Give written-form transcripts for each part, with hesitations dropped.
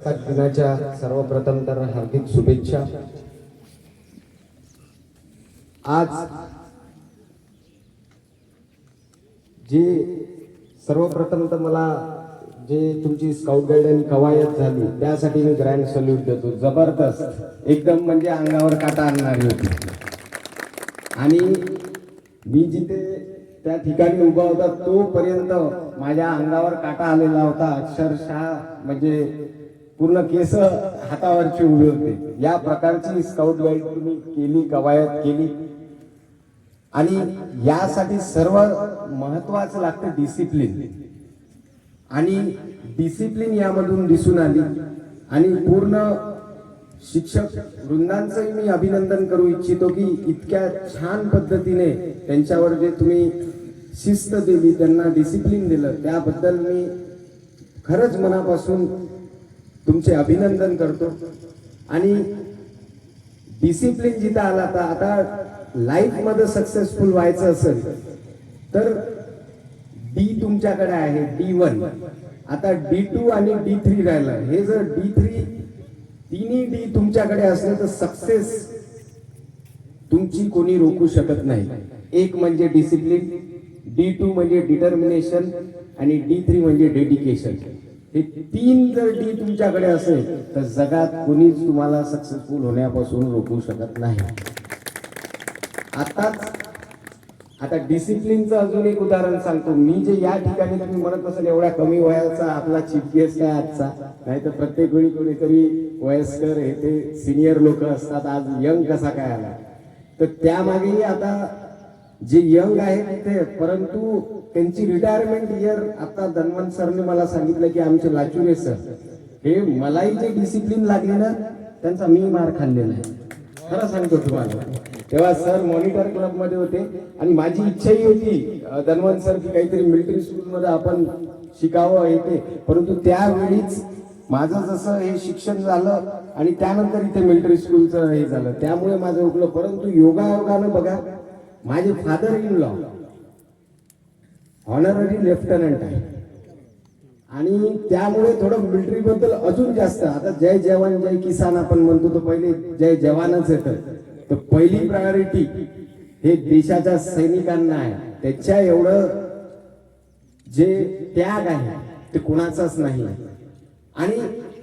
प्रजासत्ताक दिनाच्या सर्वप्रथम तर हार्दिक शुभेच्छा। आज जे सर्वप्रथम तर मला जे तुमची स्काउट गाईड आणि कवायत झाली त्यासाठी मी ग्रँड सल्यूट देतो। जबरदस्त एकदम म्हणजे अंगावर काटा आणणारी होती। आणि मी जिथे त्या ठिकाणी उभा होता तोपर्यंत माझ्या अंगावर काटा आलेला होता, अक्षरशः म्हणजे पूर्ण केस हातावरची उभी होते। या प्रकारची स्काउट गाईड तुम्ही केली, कवायत केली आणि यासाठी सर्व महत्त्वाचं लागतं डिसिप्लिन। आणि डिसिप्लिन यामधून दिसून आली आणि पूर्ण शिक्षक वृंदांचंही मी अभिनंदन करू इच्छितो की इतक्या छान पद्धतीने त्यांच्यावर जे तुम्ही शिस्त दिली, त्यांना डिसिप्लिन दिलं, त्याबद्दल मी खरंच मनापासून तुमचे अभिनंदन करतो। आणि डिसिप्लिन जिथं आला तर आता लाईफ मध्ये सक्सेसफुल व्हायचं असेल तर डी तुमच्याकडे आहे, D1, आता D2 आणि D3 राहिलं। हे जर D3 तिन्ही डी तुमच्याकडे असले तर सक्सेस तुमची कोणी रोखू शकत नाही। एक म्हणजे डिसिप्लिन, D2 म्हणजे डिटर्मिनेशन आणि D3 म्हणजे डेडिकेशन। हे तीन जर डी तुमच्याकडे असेल तर जगात कोणीच तुम्हाला सक्सेसफुल होण्यापासून रोखू शकत नाही। आता डिसिप्लिनचं अजून एक उदाहरण सांगतो मी। जे या ठिकाणी तुम्ही म्हणत असाल एवढ्या कमी वयाचा आपला चीफ गेस्ट आहे आजचा, नाही तर प्रत्येक वेळी कोणीतरी वयस्कर हे ते सिनियर लोक असतात, आज यंग कसा काय आला? तर त्यामागेही आता जे यंग आहे ते, परंतु त्यांची रिटायरमेंट इयर आता धन्वंत सरने मला सांगितलं की आमचे लाचुरे सर हे मलाही जे डिसिप्लिन लागले ना त्यांचा मी मार खाल्लेला आहे, खरं सांगतो तुम्हाला। तेव्हा सर मॉनिटर क्लब मध्ये होते आणि माझी इच्छाही होती धन्वंत सर की काहीतरी मिलिटरी स्कूल मध्ये आपण शिकावं येते, परंतु त्यावेळीच माझं जसं हे शिक्षण झालं आणि त्यानंतर इथे मिलिटरी स्कूलचं हे झालं, त्यामुळे माझं उकलं। परंतु योगायोगानं बघा माझे father in law honorary lieutenant आहे आणि त्यामुळे थोडं मिलिटरी बद्दल अजून जास्त। आता जय जवान जय किसान आपण म्हणतो तर पहिले जय जवानच येतं, तर पहिली प्रायोरिटी हे देशाच्या सैनिकांना आहे। त्याच्या एवढं जे त्याग आहे ते कुणाचाच नाही। आणि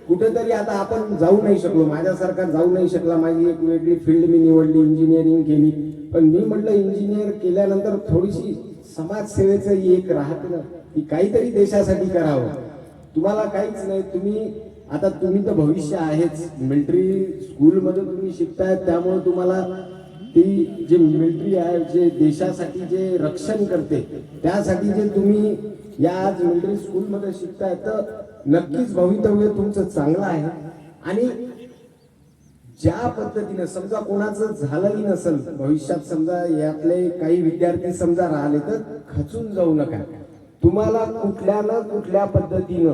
कुठेतरी आता आपण जाऊ नाही शकलो, माझ्यासारखा जाऊ नाही शकला, माझी एक वेगळी फील्ड मी निवडली, इंजिनिअरिंग केली, पण मी म्हटलं इंजिनियर केल्यानंतर थोडीशी समाजसेवेचं एक राहते ना की काहीतरी देशासाठी करावं। तुम्हाला काहीच नाही, तुम्ही तर भविष्य आहेच, मिलिटरी स्कूलमध्ये तुम्ही शिकताय, त्यामुळे तुम्हाला ती जे मिलिटरी आहे जे देशासाठी जे रक्षण करते त्यासाठी जे तुम्ही या आज मिलिटरी स्कूलमध्ये शिकताय तर नक्कीच भवितव्य तुमचं चांगलं आहे। आणि ज्या पद्धतीने समजा कोणाचं झालंही नसेल भविष्यात, समजा यातले काही विद्यार्थी समजा राहिले तर खचून जाऊ नका। तुम्हाला कुठल्या ना कुठल्या पद्धतीनं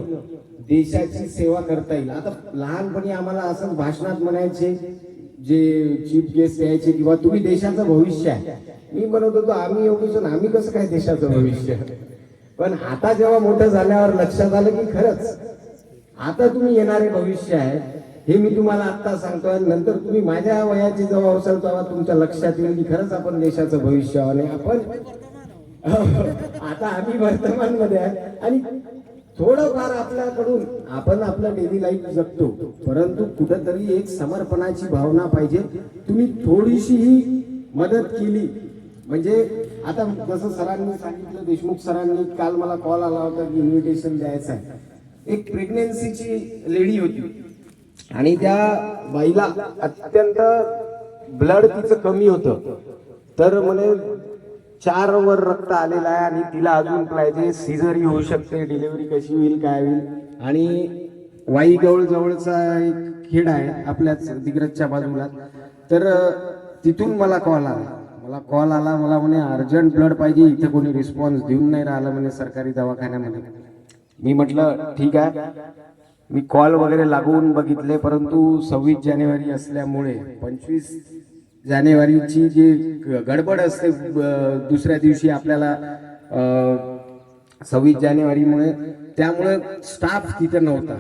देशाची सेवा करता येईल। आता लहानपणी आम्हाला असं भाषणात म्हणायचे जे चीफ गेस्ट यायचे किंवा तुम्ही देशाचं भविष्य आहे, मी म्हणत होतो आम्ही एवढं आम्ही कसं काय देशाचं भविष्य। पण आता जेव्हा मोठं झाल्यावर लक्षात आलं की खरंच आता तुम्ही येणारे भविष्य आहे, हे मी तुम्हाला आता सांगतोय। नंतर तुम्ही माझ्या वयाची जेव्हा असाल तेव्हा तुमच्या लक्षात येईल की खरंच आपण देशाचं भविष्य आणि आपण आता आम्ही वर्तमान मध्ये आहे आणि थोडंफार आपल्याकडून आपण आपलं डेली लाईफ जगतो, परंतु कुठेतरी एक समर्पणाची भावना पाहिजे। तुम्ही थोडीशीही मदत केली म्हणजे आता जसं सरांनी सांगितलं, देशमुख सरांनी काल मला कॉल आला होता की इन्व्हिटेशन द्यायचं आहे। एक प्रेग्नेन्सीची लेडी होती आणि त्या बाईला अत्यंत ब्लड तिचं कमी होतं, तर म्हणे 4 वर रक्त आलेलं आहे आणि तिला अजून पाहिजे, सीझरही होऊ शकते, डिलिव्हरी कशी होईल काय होईल। आणि वाईगवळ जवळचा एक खेड आहे आपल्याच दिग्रजच्या बाजूला, तर तिथून मला कॉल आला, मला म्हणे अर्जंट ब्लड पाहिजे, इथे कोणी रिस्पॉन्स देऊन नाही राहिलं म्हणे सरकारी दवाखान्यामध्ये। मी म्हटलं ठीक आहे, मी कॉल वगैरे लागवून बघितले, परंतु 26 जानेवारी असल्यामुळे 25 जानेवारीची जी गडबड असते दुसऱ्या दिवशी आपल्याला 26 जानेवारीमुळे, त्यामुळे स्टाफ तिथे नव्हता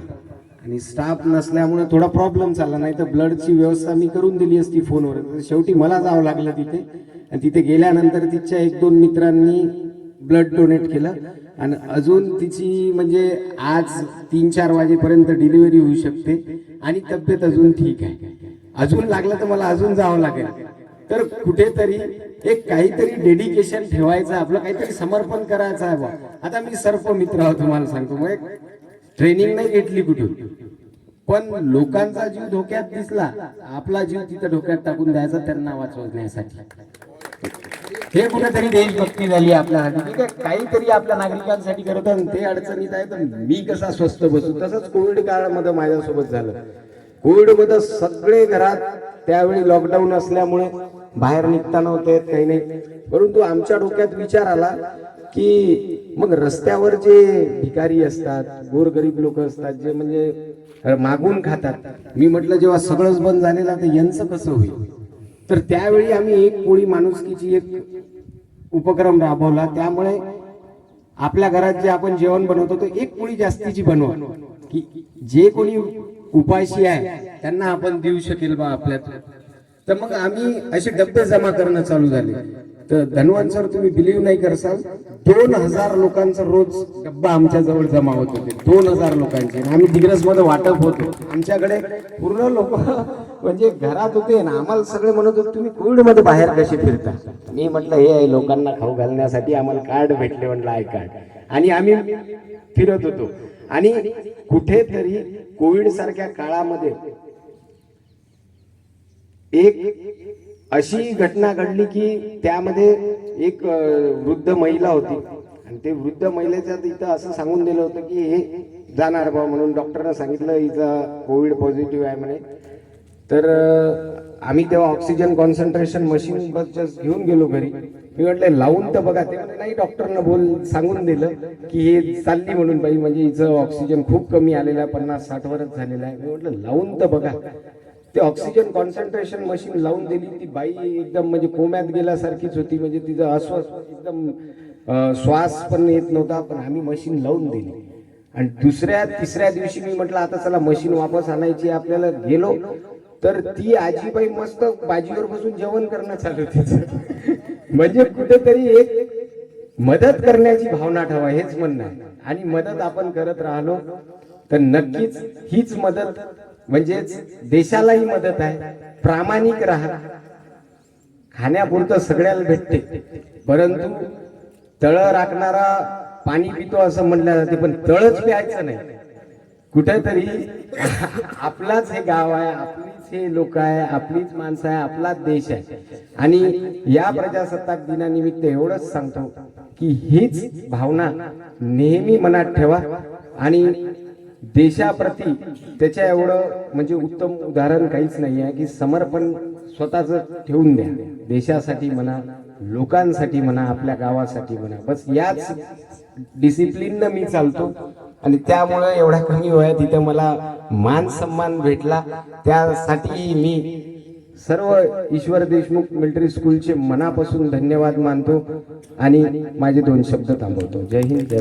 आणि स्टाफ नसल्यामुळे थोडा प्रॉब्लेम झाला, नाही तर ब्लडची व्यवस्था मी करून दिली असती फोनवर. तर शेवटी मला जावं लागलं तिथे, आणि तिथे गेल्यानंतर तिच्या 1-2 मित्रांनी ब्लड डोनेट केलं. आणि अजून तिची म्हणजे आज 3-4 वाजेपर्यंत डिलिव्हरी होऊ शकते आणि तब्येत अजून ठीक आहे. अजून लागलं तर मला अजून जावं लागेल. तर कुठेतरी एक काहीतरी डेडिकेशन ठेवायचं, आपलं काहीतरी समर्पण करायचं आहे बा. आता मी सर्प मित्र आहोत तुम्हाला सांगतो, मग ट्रेनिंग नाही घेतली कुठून, पण लोकांचा जीव धोक्यात दिसला, आपला जीव तिथं धोक्यात टाकून द्यायचा त्यांना वाचवण्यासाठी. हे कुठेतरी देशभक्ती झाली आपल्यासाठी. ठीक आहे, काहीतरी आपल्या नागरिकांसाठी करत आहे, ते अडचणीत आहे तर मी कसा स्वस्थ बसू. तसंच कोविड काळामध्ये माझ्यासोबत झालं. कोविड मध्ये सगळे घरात, त्यावेळी लॉकडाऊन असल्यामुळे बाहेर निघता नव्हते येत, काही नाही. परंतु आमच्या डोक्यात विचार आला की मग रस्त्यावर जे भिकारी असतात, गोरगरीब लोक असतात, जे म्हणजे मागून खातात, मी म्हटलं जेव्हा सगळंच बंद झालेलं तर यांचं कसं होईल. तर त्यावेळी आम्ही एक पोळी माणुसकीची एक उपक्रम राबवला. त्यामुळे आपल्या घरात जे आपण जेवण बनवतो तो एक पोळी जास्तीची बनवा, की जे कोणी उपाशी आहे त्यांना आपण देऊ शकेल बा आपल्यात. तर मग आम्ही असे डब्बे जमा करणं चालू झाले. तर धनवंत सर, तुम्ही बिलीव्ह नाही करसाल, 2000 लोकांचा रोज डब्बा आमच्या जवळ जमा होत होते. 2000 लोकांचे. आम्ही दिग्रस मध्ये वाटप होतो. आमच्याकडे पूर्ण लोक म्हणजे घरात होते ना, आम्हाला सगळे म्हणत होते तुम्ही कोविड मध्ये बाहेर कसे फिरता. मी म्हटलं हे आहे लोकांना खाऊ घालण्यासाठी, आम्हाला कार्ड भेटले, म्हटलं आय कार्ड, आणि आम्ही फिरत होतो. आणि कुठेतरी कोविड सारख्या काळामध्ये एक अशी घटना घडली की त्यामध्ये एक वृद्ध महिला होती, आणि ते वृद्ध महिलेच्या तिथं असं सांगून दिलं होतं की हे जाणार बा म्हणून. डॉक्टरनं सांगितलं हिचा कोविड पॉझिटिव्ह आहे म्हणे. तर आम्ही तेव्हा ऑक्सिजन कॉन्सन्ट्रेशन मशीन बस घेऊन गेलो घरी. मी म्हटलं लावून तर बघा. ते नाही, डॉक्टरनं सांगून दिलं की हे चालली म्हणून बाई, म्हणजे हिचं ऑक्सिजन खूप कमी आलेलं आहे, 50-60 वरच झालेलं आहे. मी म्हटलं लावून तर बघा. ते ऑक्सिजन कॉन्सन्ट्रेशन मशीन लावून दिली. ती बाई एकदम म्हणजे कोम्यात गेल्यासारखीच होती, म्हणजे तिचं एकदम श्वास पण येत नव्हता. पण आम्ही मशीन लावून दिली. आणि 2-3 दिवशी मी म्हटलं आता चला मशीन वापस आणायची आपल्याला. गेलो तर ती आजीबाई मस्त बाजीवर बसून जेवण करणं चालू तिचं. म्हणजे कुठेतरी एक मदत करण्याची भावना ठेवा, हेच म्हणणं आहे. आणि मदत आपण करत राहिलो तर नक्कीच हीच मदत म्हणजेच देशालाही मदत आहे. प्रामाणिक राहा. खाण्यापुरतं सगळ्याला भेटते, परंतु तळ राखणारा पाणी पितो असं म्हटलं जाते, पण तळच प्यायचं नाही. कुठेतरी आपलाच हे गाव आहे, आपलीच हे लोक आहे, आपलीच माणसं आहे, आपलाच देश आहे. आणि या प्रजासत्ताक दिनानिमित्त एवढंच सांगतो की हीच भावना नेहमी मनात ठेवा. आणि देशाप्रती त्याच्या एवढं म्हणजे उत्तम उदाहरण काहीच नाही आहे की समर्पण स्वतःच ठेवून द्या. देशासाठी म्हणा, लोकांसाठी म्हणा, आपल्या गावासाठी म्हणा, बस याच डिसिप्लिननं मी चालतो. आणि त्यामुळे एवढ्या कमी वयात तिथे मला मान सन्मान भेटला. त्यासाठी मी सर्व ईश्वर देशमुख मिलिटरी स्कूलचे मनापासून धन्यवाद मानतो आणि माझे 2 शब्द थांबवतो. जय हिंद.